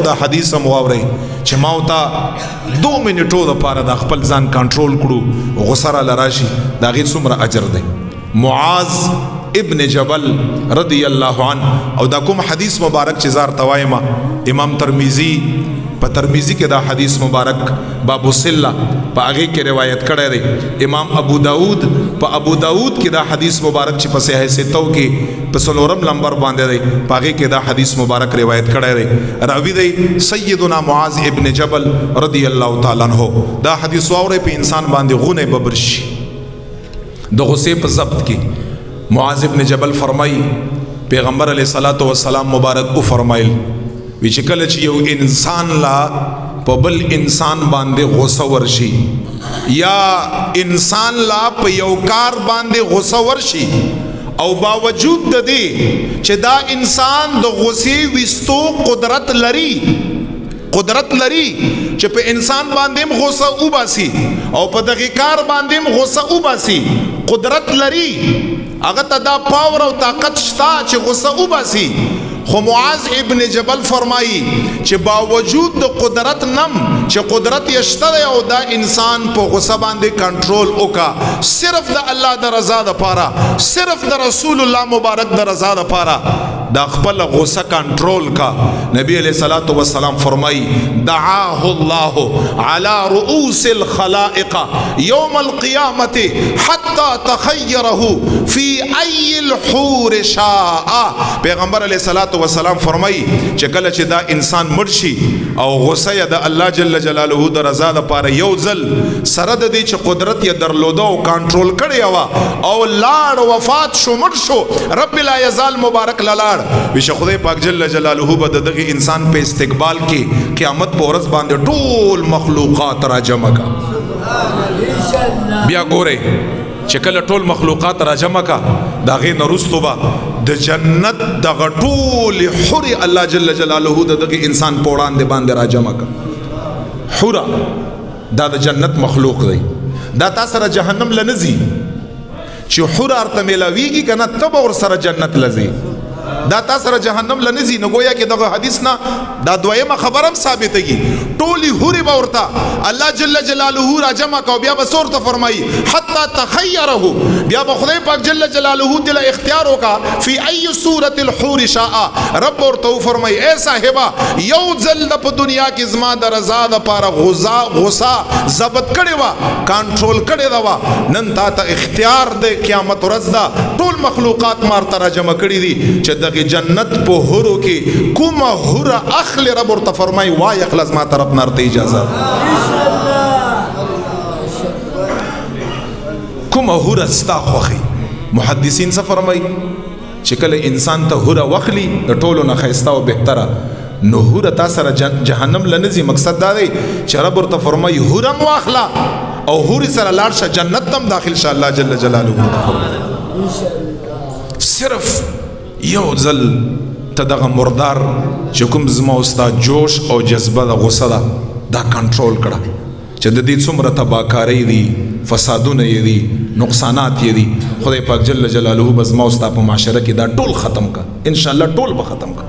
دا حدیث هم واورئ چې ما ورته 2 منټو دپاره د خپل ځان کنټرول کړو غصه راله راشي د هغې څومره اجر دی. معاذ ابن جبل رضی الله عنه او دا کوم حدیث مبارک چې زار توایم امام ترمذی په ترمذی کې دا حدیث مبارک باب الصلہ په هغه کې روایت کړی دی. امام ابو داود په ابو داود کې دا حدیث مبارک چې په صحیح ستو کې په 4 نمبر باندې دی په هغه کې دا حدیث مبارک روایت کړی دی. راوی دی سیدنا معاذ ابن جبل رضی الله تعالی عنہ. دا حدیث واوري په انسان باندې غونه ببرشي د غصې په ضبط کې. معاذ ابن جبل فرمای پیغمبر علیہ الصلوۃ والسلام مبارک او فرمایل وی چې کله چې یو انسان لا په بل انسان باندې غصه ورشي یا انسان لا په یو کار باندې غصه ورشي او باوجود د دې چې دا انسان د غصې وستو قدرت لري چې په انسان باندې غصه وباسي او په دغه کار باندې غصه وباسي قدرت لري هغه ته دا پاور او طاقت شته چې غصه وباسي. خو معاذ ابن جبل فرمایي چې باوجود د قدرت نم چې قدرت یې شته او دا انسان په غصه باندې کنټرول وکا صرف د الله د رضا دپاره صرف د رسول الله مبارک د رضا دپاره دا خپل غصه کنټرول کا. نبی علیہ الصلوۃ والسلام فرمائی دعاه الله على رؤوس الخلائق يوم القيامة حتى تخيره في اي الحور شاء. پیغمبر علیہ الصلوۃ والسلام فرمائی چې کله چې دا انسان مرشي او غصه د الله جل جلاله د رضا لپاره یو ځل سره د دې چې قدرت یې درلوده او کنټرول کړی و او لاړ وفات شو مړ شو رب لا یزال مبارک لاړ ویشه خدای پاک جل جلاله به دغه انسان په استقبال کې قیامت په ورځ باندې ټول مخلوقات را جمع کا. بیا ګوره چې کله ټول مخلوقات را جمع کا دا غي نرستو با د جنت د غټول حور الله جل جلاله دغه انسان په وړاندې باندې را جمع کا. حور دا د جنت مخلوق دی دا تاسو سره جهنم لنزي چې حور ارته ملاویږي کنه تب ور سره جنت لزي دا تاسو سره جهنم لنزي. نو گویا کې دغه حدیث نه دا دویمه خبرم ثابتېږي ټولي حوري به ورته الله جل جلاله را جمع کو بیا به ورته فرمایي حتی تخیره بیا به خدای پاک جل جلاله دل اختیار وکا فی ای صورت الحور شاء. رب ورته فرمایي اے صاحبہ یو ځل په دنیا کې زما د رضا لپاره غصه ضبط کړي وا کنټرول کړي دا وا نن تا ته اختیار د قیامت ورځ دا ټول مخلوقات مارته را جمع کړي دي چې دغه جنت په هورو کې کومه هوره اخلي رب ورته فرمایي وای اخلص ما طرف نارته اجازه کومه هوره ستا خوخي. محدثین څه فرمایي چې کله انسان ته هوره وخلی د ټولو نه ښایسته او بهتره نو هوره تا سره جهنم لنزي. مقصد دا دی چې رب ورته فرمایي هوره م واخله او هوري سره لاړ شه جنت تم داخل شه الله جل جلاله. صرف یو ځل ته دغه مردار چې کوم زما استا جوش او جذبه د غصه ده دا کنټرول کړه چې د دې څومره تباکارۍ دي فسادونه یې دي نقصانات یې دي خدای پاک جل جلاله به زما استا په معاشره کې دا ټول ختم کا ان شاء الله ټول به ختم کا.